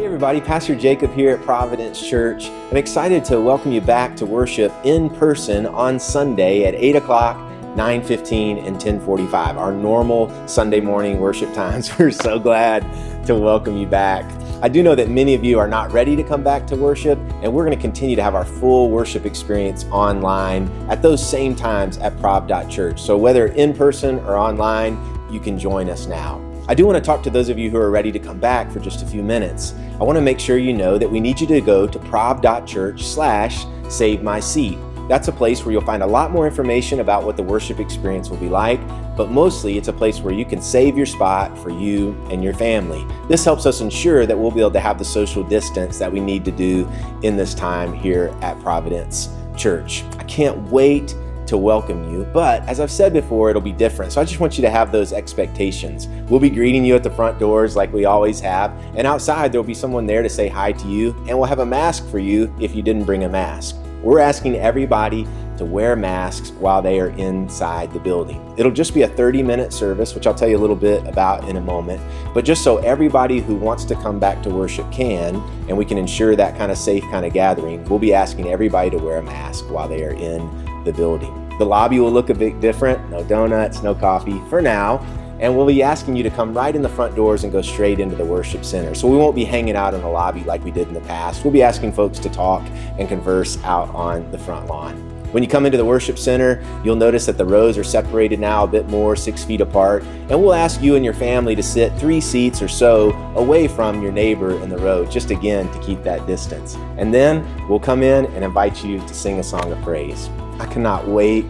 Everybody, Pastor Jacob here at Providence Church. I'm excited to welcome you back to worship in person on Sunday at 8 o'clock, 9:15, and 10:45, our normal Sunday morning worship times. We're so glad to welcome you back. I do know that many of you are not ready to come back to worship, and we're going to continue to have our full worship experience online at those same times at prov.church. So whether in person or online, you can join us now. I do want to talk to those of you who are ready to come back for just a few minutes. I want to make sure you know that we need you to go to prov.church/savemyseat. That's a place where you'll find a lot more information about what the worship experience will be like, but mostly it's a place where you can save your spot for you and your family. This helps us ensure that we'll be able to have the social distance that we need to do in this time here at Providence Church. I can't wait to welcome you, but as I've said before, it'll be different. So I just want you to have those expectations. We'll be greeting you at the front doors like we always have, and outside there'll be someone there to say hi to you, and we'll have a mask for you if you didn't bring a mask. We're asking everybody to wear masks while they are inside the building. It'll just be a 30-minute service, which I'll tell you a little bit about in a moment, but just so everybody who wants to come back to worship can, and we can ensure that kind of safe kind of gathering, we'll be asking everybody to wear a mask while they are in the building. The lobby will look a bit different, no donuts, no coffee for now, and we'll be asking you to come right in the front doors and go straight into the worship center. So we won't be hanging out in the lobby like we did in the past. We'll be asking folks to talk and converse out on the front lawn. When you come into the worship center, you'll notice that the rows are separated now a bit more, 6 feet apart, and we'll ask you and your family to sit 3 seats or so away from your neighbor in the row, just again to keep that distance. And then we'll come in and invite you to sing a song of praise. I cannot wait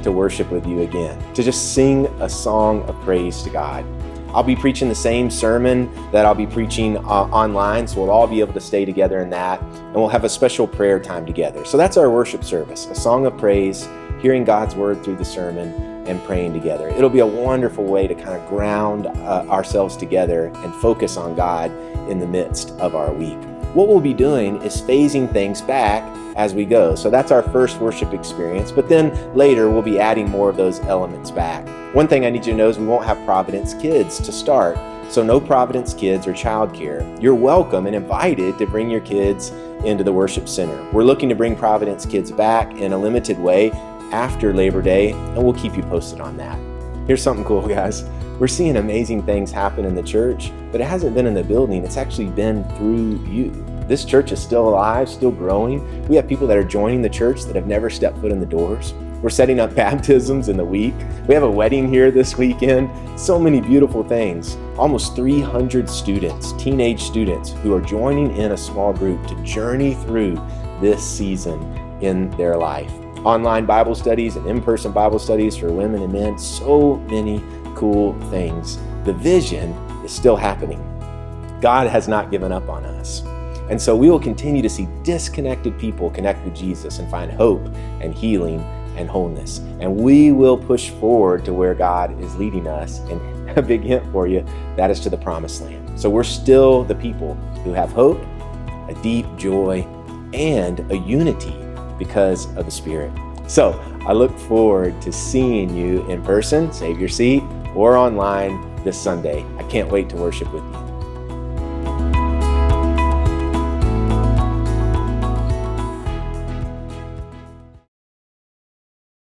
to worship with you again, to just sing a song of praise to God. I'll be preaching the same sermon that I'll be preaching online, so we'll all be able to stay together in that, and we'll have a special prayer time together. So that's our worship service, a song of praise, hearing God's word through the sermon, and praying together. It'll be a wonderful way to kind of ground ourselves together and focus on God in the midst of our week. What we'll be doing is phasing things back as we go. So that's our first worship experience, but then later we'll be adding more of those elements back. One thing I need you to know is we won't have Providence kids to start. So no Providence kids or childcare. You're welcome and invited to bring your kids into the worship center. We're looking to bring Providence kids back in a limited way after Labor Day, and we'll keep you posted on that. Here's something cool, guys. We're seeing amazing things happen in the church, but it hasn't been in the building. It's actually been through you. This church is still alive, still growing. We have people that are joining the church that have never stepped foot in the doors. We're setting up baptisms in the week. We have a wedding here this weekend. So many beautiful things. Almost 300 students, teenage students, who are joining in a small group to journey through this season in their life. Online Bible studies and in-person Bible studies for women and men. So many cool things. The vision is still happening. God has not given up on us. And so we will continue to see disconnected people connect with Jesus and find hope and healing and wholeness. And we will push forward to where God is leading us. And a big hint for you, that is to the promised land. So we're still the people who have hope, a deep joy, and a unity because of the Spirit. So I look forward to seeing you in person, save your seat, or online this Sunday. I can't wait to worship with you.